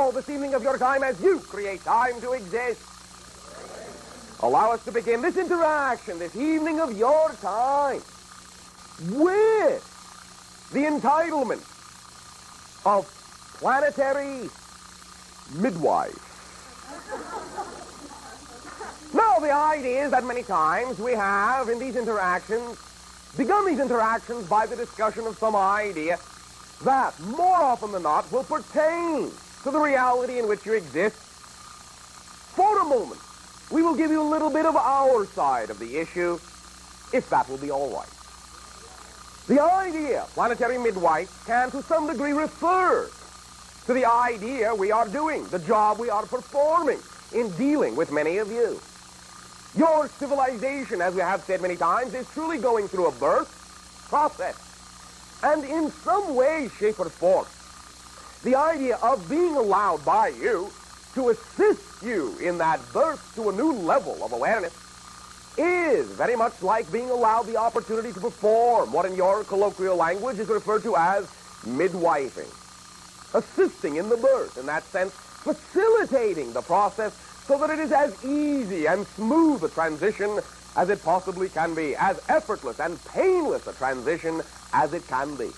now, this evening of your time, as you create time to exist, allow us to begin this interaction, this evening of your time, with the entitlement of Planetary Midwives. Now, the idea is that many times we have, in these interactions, begun these interactions by the discussion of some idea that, more often than not, will pertain to the reality in which you exist. For a moment, we will give you a little bit of our side of the issue, if that will be all right. The idea, Planetary Midwife, can to some degree refer to the idea we are doing, the job we are performing in dealing with many of you. Your civilization, as we have said many times, is truly going through a birth process. And in some way, shape, or form, the idea of being allowed by you to assist you in that birth to a new level of awareness is very much like being allowed the opportunity to perform what in your colloquial language is referred to as midwifing. Assisting in the birth, in that sense, facilitating the process so that it is as easy and smooth a transition as it possibly can be, as effortless and painless a transition as it can be.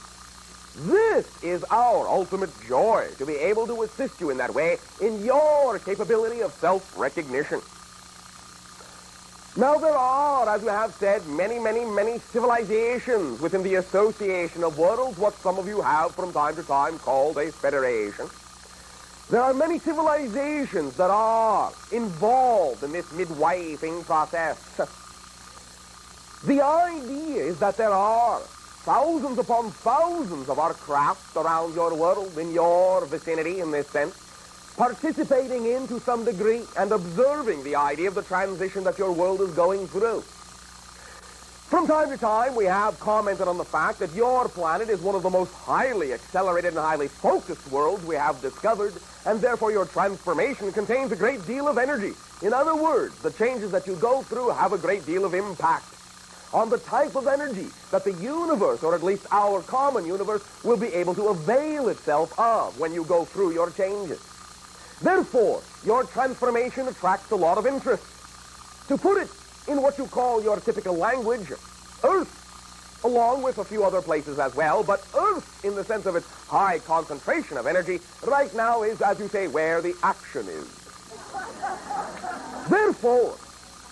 This is our ultimate joy, to be able to assist you in that way in your capability of self-recognition. Now, there are, as we have said, many civilizations within the association of worlds, what some of you have from time to time called a federation. There are many civilizations that are involved in this midwifing process. The idea is that there are thousands upon thousands of our craft around your world, in your vicinity in this sense, participating in to some degree and observing the idea of the transition that your world is going through. From time to time, we have commented on the fact that your planet is one of the most highly accelerated and highly focused worlds we have discovered, and therefore your transformation contains a great deal of energy. In other words, the changes that you go through have a great deal of impact on the type of energy that the universe, or at least our common universe, will be able to avail itself of when you go through your changes. Therefore, your transformation attracts a lot of interest. To put it in what you call your typical language, Earth, along with a few other places as well, but Earth, in the sense of its high concentration of energy, right now is, as you say, where the action is. Therefore,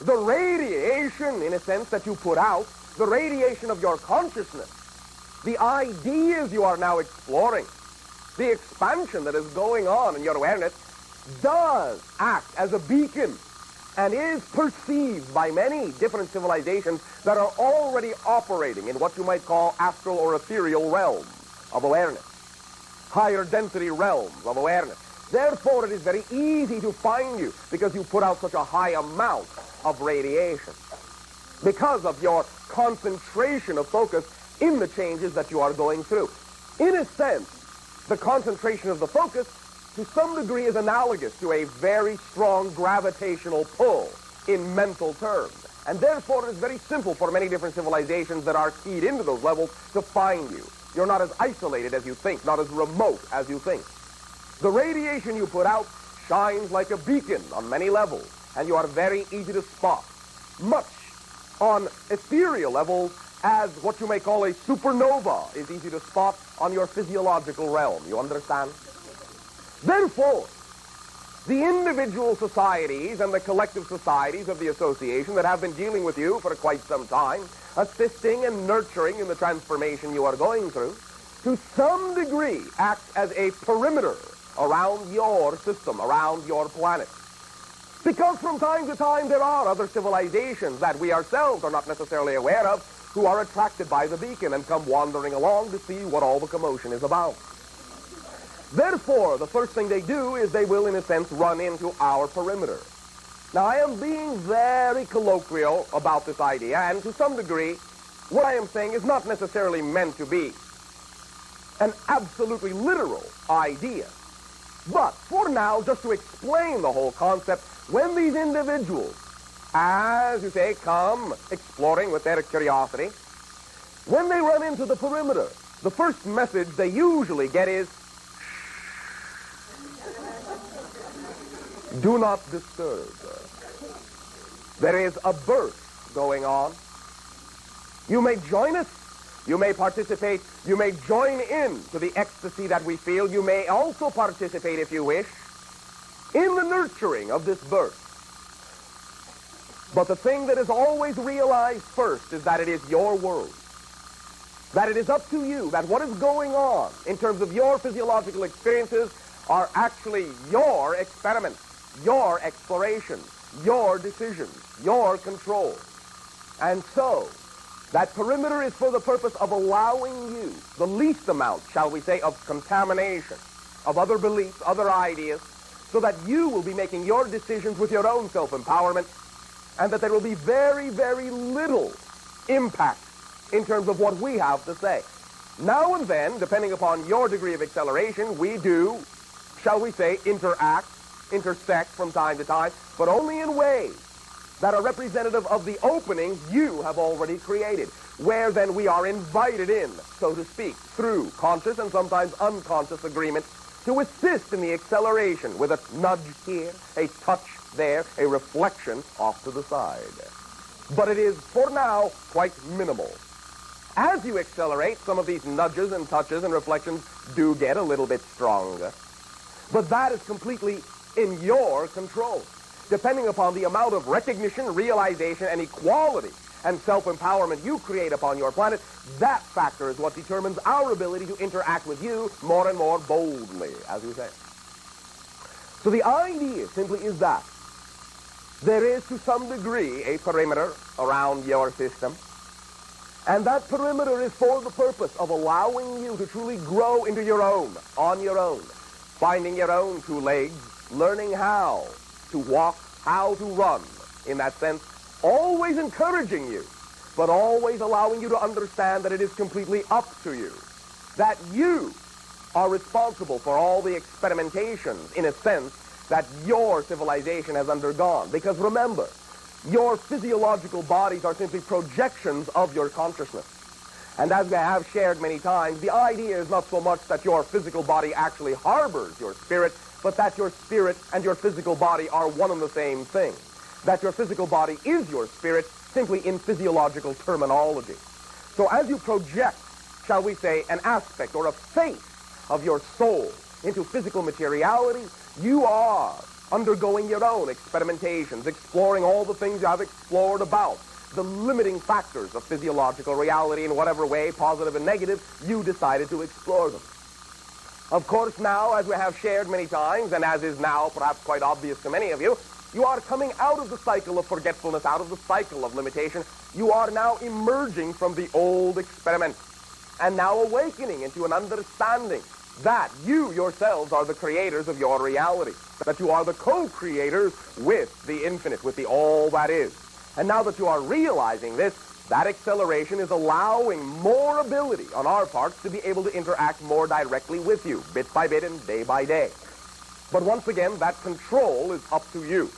the radiation, in a sense, that you put out, the radiation of your consciousness, the ideas you are now exploring, the expansion that is going on in your awareness, does act as a beacon and is perceived by many different civilizations that are already operating in what you might call astral or ethereal realms of awareness, higher density realms of awareness. Therefore, it is very easy to find you because you put out such a high amount of radiation, because of your concentration of focus in the changes that you are going through. In a sense, the concentration of the focus to some degree is analogous to a very strong gravitational pull in mental terms. And therefore, it is very simple for many different civilizations that are keyed into those levels to find you. You're not as isolated as you think, not as remote as you think. The radiation you put out shines like a beacon on many levels, and you are very easy to spot, much on ethereal levels as what you may call a supernova is easy to spot on your physiological realm. You understand? Therefore, the individual societies and the collective societies of the association that have been dealing with you for quite some time, assisting and nurturing in the transformation you are going through, to some degree act as a perimeter around your system, around your planet. Because from time to time there are other civilizations that we ourselves are not necessarily aware of who are attracted by the beacon and come wandering along to see what all the commotion is about. Therefore, the first thing they do is they will, in a sense, run into our perimeter. Now, I am being very colloquial about this idea, and to some degree, what I am saying is not necessarily meant to be an absolutely literal idea. But for now, just to explain the whole concept, when these individuals, as you say, come exploring with their curiosity, when they run into the perimeter, the first message they usually get is, Do not disturb. There is a birth going on. You may join us. You may participate. You may join in to the ecstasy that we feel. You may also participate, if you wish, in the nurturing of this birth. But the thing that is always realized first is that it is your world. That it is up to you, that what is going on in terms of your physiological experiences are actually your experiments, your explorations, your decisions, your control. And so, that perimeter is for the purpose of allowing you the least amount, shall we say, of contamination, of other beliefs, other ideas, so that you will be making your decisions with your own self-empowerment, and that there will be very, very little impact in terms of what we have to say. Now and then, depending upon your degree of acceleration, we do, shall we say, intersect from time to time, but only in ways that are representative of the openings you have already created, where then we are invited in, so to speak, through conscious and sometimes unconscious agreement to assist in the acceleration with a nudge here, a touch there, a reflection off to the side. But it is, for now, quite minimal. As you accelerate, some of these nudges and touches and reflections do get a little bit stronger. But that is completely in your control, depending upon the amount of recognition, realization, and equality and self-empowerment you create upon your planet. That factor is what determines our ability to interact with you more and more boldly, as we say. So the idea simply is that there is, to some degree, a perimeter around your system. And that perimeter is for the purpose of allowing you to truly grow into your own, on your own, finding your own two legs, learning how to walk, how to run, in that sense, always encouraging you, but always allowing you to understand that it is completely up to you, that you are responsible for all the experimentations, in a sense, that your civilization has undergone. Because remember, your physiological bodies are simply projections of your consciousness. And as we have shared many times, the idea is not so much that your physical body actually harbors your spirit, but that your spirit and your physical body are one and the same thing. That your physical body is your spirit, simply in physiological terminology. So as you project, shall we say, an aspect or a face of your soul into physical materiality, you are undergoing your own experimentations, exploring all the things you have explored about, the limiting factors of physiological reality in whatever way, positive and negative, you decided to explore them. Of course, now, as we have shared many times, and as is now perhaps quite obvious to many of you, you are coming out of the cycle of forgetfulness, out of the cycle of limitation. You are now emerging from the old experiment, and now awakening into an understanding that you yourselves are the creators of your reality, that you are the co-creators with the infinite, with the all that is. And now that you are realizing this, that acceleration is allowing more ability on our parts to be able to interact more directly with you, bit by bit and day by day. But once again, that control is up to you,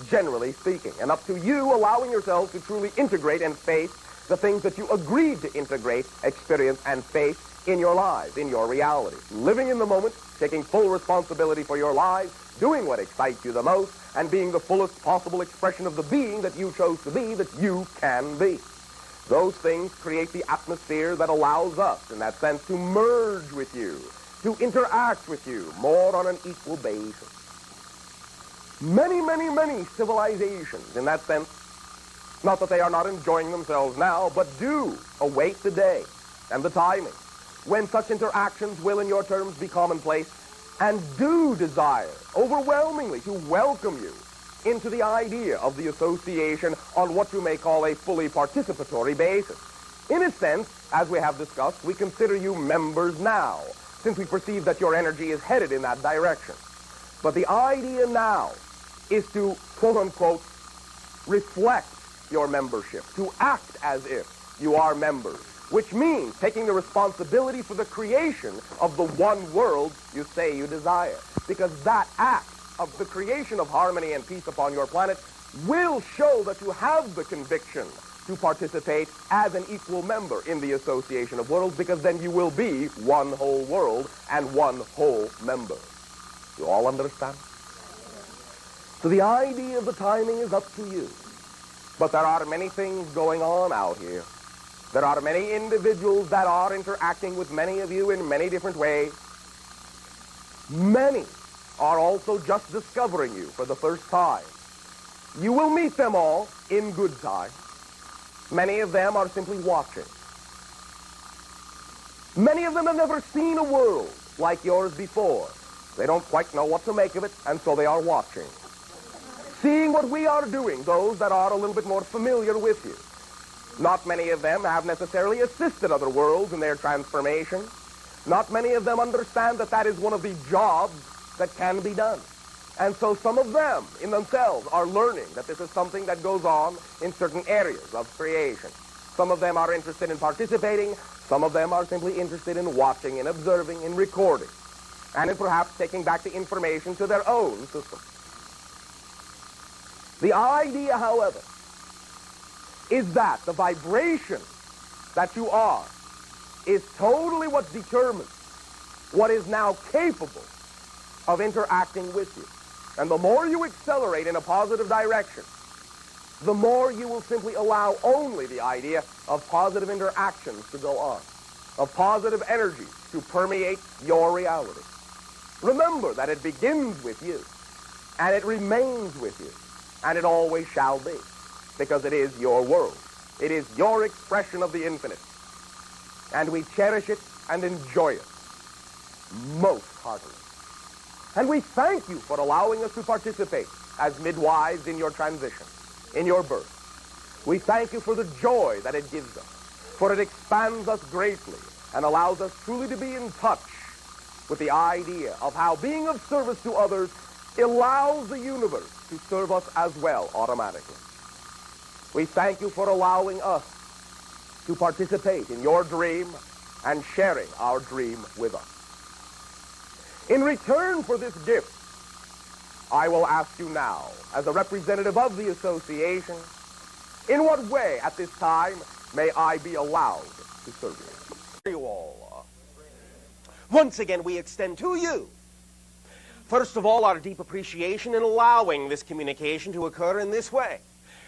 generally speaking, and up to you allowing yourselves to truly integrate and face the things that you agreed to integrate, experience, and face in your lives, in your reality. Living in the moment, taking full responsibility for your lives, doing what excites you the most, and being the fullest possible expression of the being that you chose to be, that you can be. Those things create the atmosphere that allows us, in that sense, to merge with you, to interact with you more on an equal basis. Many, many, many civilizations, in that sense, not that they are not enjoying themselves now, but do await the day and the timing when such interactions will, in your terms, be commonplace, and do desire overwhelmingly to welcome you into the idea of the association on what you may call a fully participatory basis. In a sense, as we have discussed, we consider you members now, since we perceive that your energy is headed in that direction. But the idea now is to, quote-unquote, reflect your membership, to act as if you are members, which means taking the responsibility for the creation of the one world you say you desire. Because that act of the creation of harmony and peace upon your planet will show that you have the conviction to participate as an equal member in the association of worlds, because then you will be one whole world and one whole member. You all understand? So the idea of the timing is up to you. But there are many things going on out here. There are many individuals that are interacting with many of you in many different ways. Many are also just discovering you for the first time. You will meet them all in good time. Many of them are simply watching. Many of them have never seen a world like yours before. They don't quite know what to make of it, and so they are watching. Seeing what we are doing, those that are a little bit more familiar with you. Not many of them have necessarily assisted other worlds in their transformation. Not many of them understand that that is one of the jobs that can be done. And so some of them in themselves are learning that this is something that goes on in certain areas of creation. Some of them are interested in participating. Some of them are simply interested in watching, in observing, in recording, and in perhaps taking back the information to their own system. The idea, however, is that the vibration that you are is totally what determines what is now capable of interacting with you. And the more you accelerate in a positive direction, the more you will simply allow only the idea of positive interactions to go on, of positive energy to permeate your reality. Remember that it begins with you, and it remains with you, and it always shall be, because it is your world. It is your expression of the infinite, and we cherish it and enjoy it most heartily. And we thank you for allowing us to participate as midwives in your transition, in your birth. We thank you for the joy that it gives us, for it expands us greatly and allows us truly to be in touch with the idea of how being of service to others allows the universe to serve us as well automatically. We thank you for allowing us to participate in your dream and sharing our dream with us. In return for this gift, I will ask you now, as a representative of the association, in what way at this time may I be allowed to serve you? You all. Once again, we extend to you, first of all, our deep appreciation in allowing this communication to occur in this way.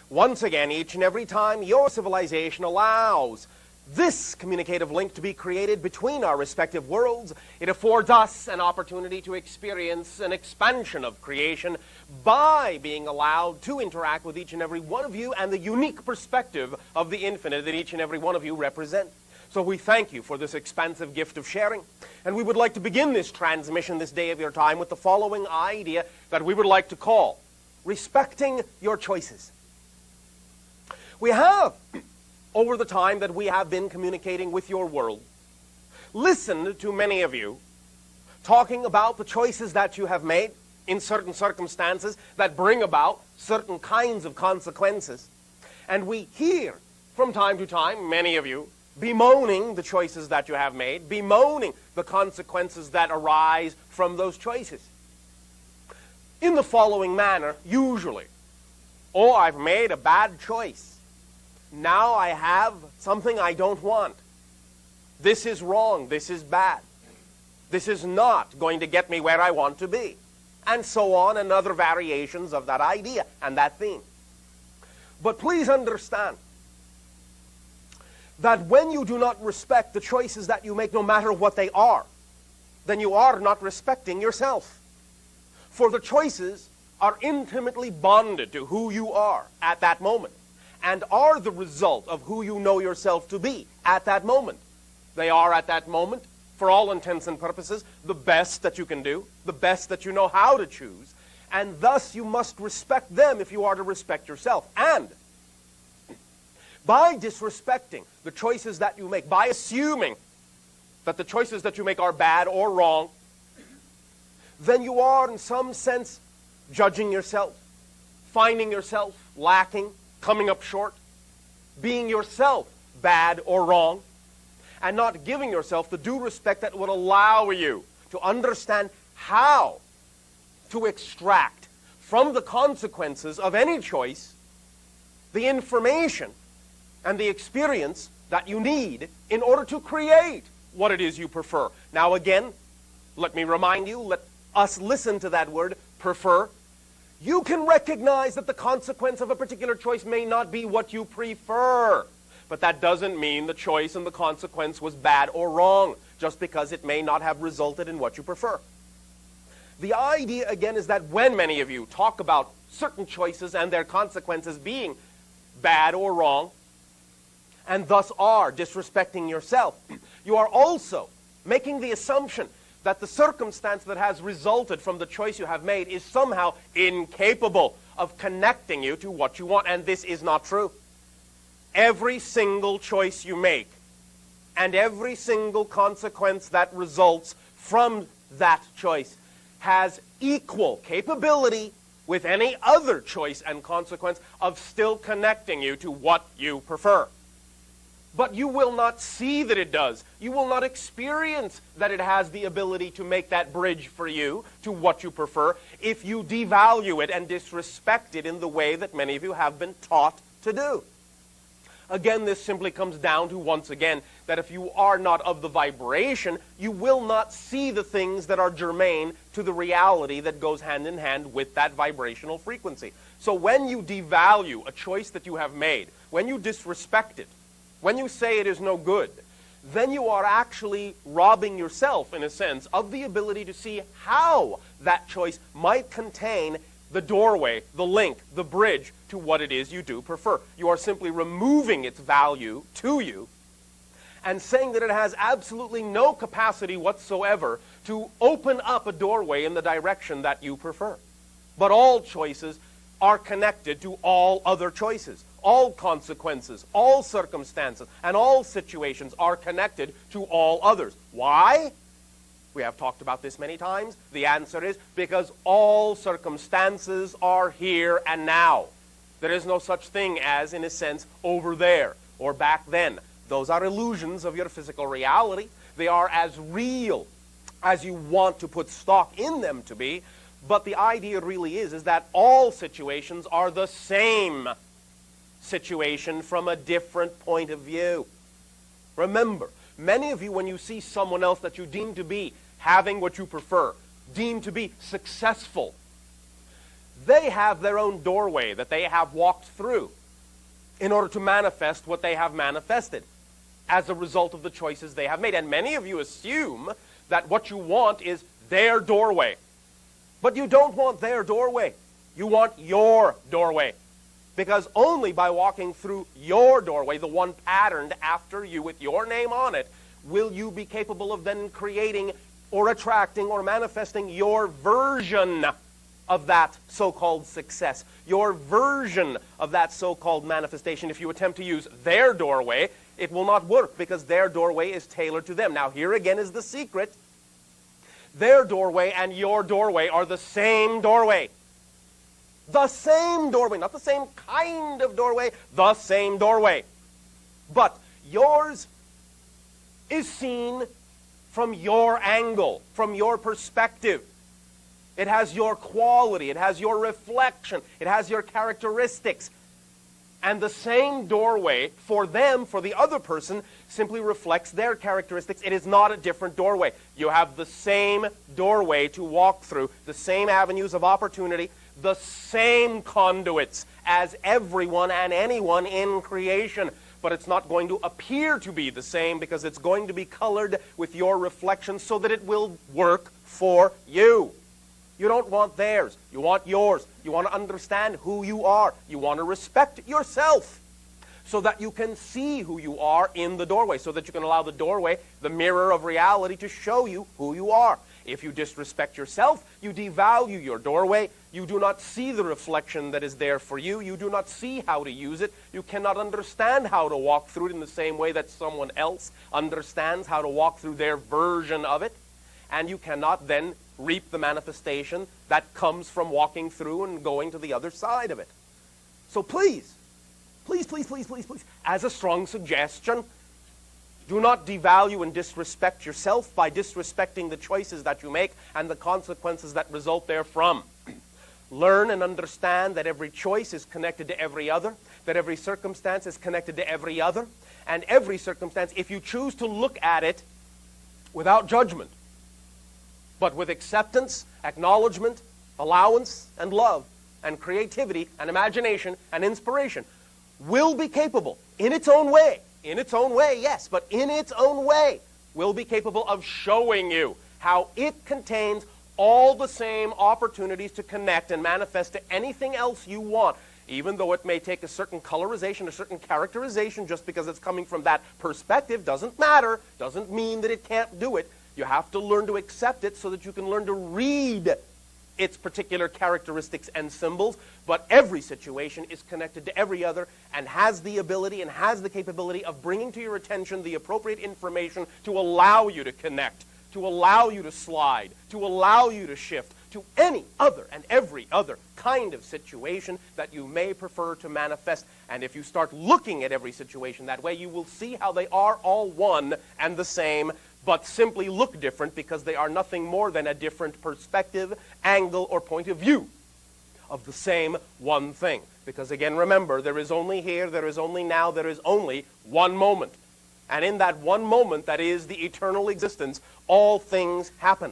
Once again, each and every time your civilization allows this communicative link to be created between our respective worlds, it affords us an opportunity to experience an expansion of creation by being allowed to interact with each and every one of you and the unique perspective of the infinite that each and every one of you represent. So we thank you for this expansive gift of sharing. And we would like to begin this transmission this day of your time with the following idea that we would like to call respecting your choices. We have, over the time that we have been communicating with your world, listened to many of you talking about the choices that you have made in certain circumstances that bring about certain kinds of consequences. And we hear from time to time many of you bemoaning the choices that you have made, bemoaning the consequences that arise from those choices. In the following manner, usually, oh, I've made a bad choice. Now I have something I don't want. This is wrong. This is bad. This is not going to get me where I want to be. And so on, and other variations of that idea and that theme. But please understand that when you do not respect the choices that you make, no matter what they are, then you are not respecting yourself. For the choices are intimately bonded to who you are at that moment, and are the result of who you know yourself to be at that moment. They are at that moment, for all intents and purposes, the best that you can do, the best that you know how to choose, and thus you must respect them if you are to respect yourself. And by disrespecting the choices that you make, by assuming that the choices that you make are bad or wrong, then you are in some sense judging yourself, finding yourself lacking, coming up short, being yourself bad or wrong, and not giving yourself the due respect that would allow you to understand how to extract from the consequences of any choice the information and the experience that you need in order to create what it is you prefer. Now again, let me remind you, let us listen to that word, prefer. You can recognize that the consequence of a particular choice may not be what you prefer. But that doesn't mean the choice and the consequence was bad or wrong, just because it may not have resulted in what you prefer. The idea, again, is that when many of you talk about certain choices and their consequences being bad or wrong, and thus are disrespecting yourself, you are also making the assumption that the circumstance that has resulted from the choice you have made is somehow incapable of connecting you to what you want, and this is not true. Every single choice you make and every single consequence that results from that choice has equal capability with any other choice and consequence of still connecting you to what you prefer. But you will not see that it does. You will not experience that it has the ability to make that bridge for you to what you prefer if you devalue it and disrespect it in the way that many of you have been taught to do. Again, this simply comes down to, once again, that if you are not of the vibration, you will not see the things that are germane to the reality that goes hand in hand with that vibrational frequency. So when you devalue a choice that you have made, when you disrespect it, when you say it is no good, then you are actually robbing yourself, in a sense, of the ability to see how that choice might contain the doorway, the link, the bridge to what it is you do prefer. You are simply removing its value to you and saying that it has absolutely no capacity whatsoever to open up a doorway in the direction that you prefer. But all choices are connected to all other choices. All consequences, all circumstances, and all situations are connected to all others. Why? We have talked about this many times. The answer is because all circumstances are here and now. There is no such thing as, in a sense, over there or back then. Those are illusions of your physical reality. They are as real as you want to put stock in them to be. But the idea really is that all situations are the same situation from a different point of view. Remember, many of you, when you see someone else that you deem to be having what you prefer, deem to be successful, they have their own doorway that they have walked through in order to manifest what they have manifested as a result of the choices they have made. And many of you assume that what you want is their doorway. But you don't want their doorway. You want your doorway. Because only by walking through your doorway, the one patterned after you with your name on it, will you be capable of then creating or attracting or manifesting your version of that so-called success, your version of that so-called manifestation. If you attempt to use their doorway, it will not work because their doorway is tailored to them. Now, here again is the secret. Their doorway and your doorway are the same doorway. The same doorway, not the same kind of doorway, the same doorway. But yours is seen from your angle, from your perspective. It has your quality, it has your reflection, it has your characteristics. And the same doorway for them, for the other person, simply reflects their characteristics. It is not a different doorway. You have the same doorway to walk through, the same avenues of opportunity, the same conduits as everyone and anyone in creation. But it's not going to appear to be the same because it's going to be colored with your reflection so that it will work for you. You don't want theirs. You want yours. You want to understand who you are. You want to respect yourself so that you can see who you are in the doorway, so that you can allow the doorway, the mirror of reality, to show you who you are. If you disrespect yourself, you devalue your doorway. You do not see the reflection that is there for you. You do not see how to use it. You cannot understand how to walk through it in the same way that someone else understands how to walk through their version of it. And you cannot then reap the manifestation that comes from walking through and going to the other side of it. So please, as a strong suggestion, do not devalue and disrespect yourself by disrespecting the choices that you make and the consequences that result therefrom. Learn and understand that every choice is connected to every other, that every circumstance is connected to every other, and every circumstance, if you choose to look at it without judgment, but with acceptance, acknowledgement, allowance, and love, and creativity and imagination and inspiration will be capable, in its own way, yes, but in its own way, will be capable of showing you how it contains all the same opportunities to connect and manifest to anything else you want, even though it may take a certain colorization, a certain characterization. Just because it's coming from that perspective doesn't matter, doesn't mean that it can't do it. You have to learn to accept it so that you can learn to read its particular characteristics and symbols. But every situation is connected to every other and has the ability and has the capability of bringing to your attention the appropriate information to allow you to connect, to allow you to slide, to allow you to shift to any other and every other kind of situation that you may prefer to manifest. And if you start looking at every situation that way, you will see how they are all one and the same, but simply look different because they are nothing more than a different perspective, angle, or point of view of the same one thing. Because again, remember, there is only here, there is only now, there is only one moment. And in that one moment, that is the eternal existence, all things happen.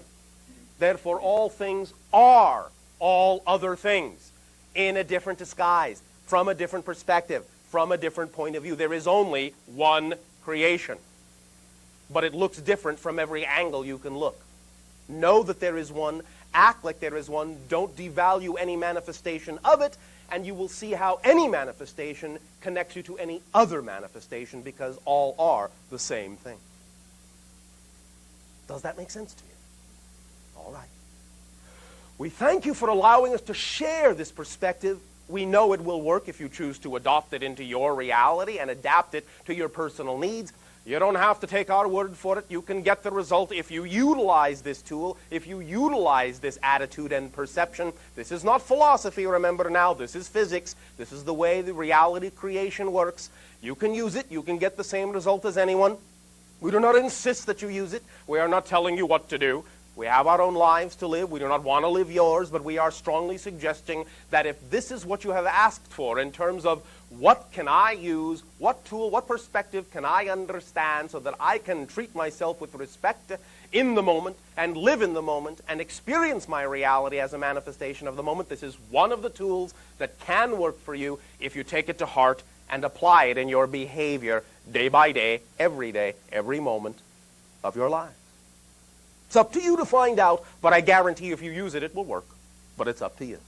Therefore, all things are all other things in a different disguise, from a different perspective, from a different point of view. There is only one creation, but it looks different from every angle you can look. Know that there is one, act like there is one, don't devalue any manifestation of it, and you will see how any manifestation connects you to any other manifestation, because all are the same thing. Does that make sense to you? All right. We thank you for allowing us to share this perspective. We know it will work if you choose to adopt it into your reality and adapt it to your personal needs. You don't have to take our word for it. You can get the result if you utilize this tool, if you utilize this attitude and perception. This is not philosophy, remember now. This is physics. This is the way the reality creation works. You can use it. You can get the same result as anyone. We do not insist that you use it. We are not telling you what to do. We have our own lives to live. We do not want to live yours, but we are strongly suggesting that if this is what you have asked for in terms of what can I use, what tool, what perspective can I understand so that I can treat myself with respect in the moment and live in the moment and experience my reality as a manifestation of the moment, this is one of the tools that can work for you if you take it to heart and apply it in your behavior day by day, every moment of your life. It's up to you to find out, but I guarantee if you use it, it will work. But it's up to you.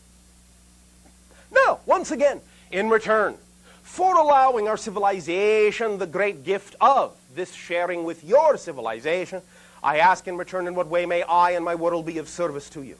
Now, once again, in return for allowing our civilization the great gift of this sharing with your civilization, I ask in return, in what way may I and my world be of service to you?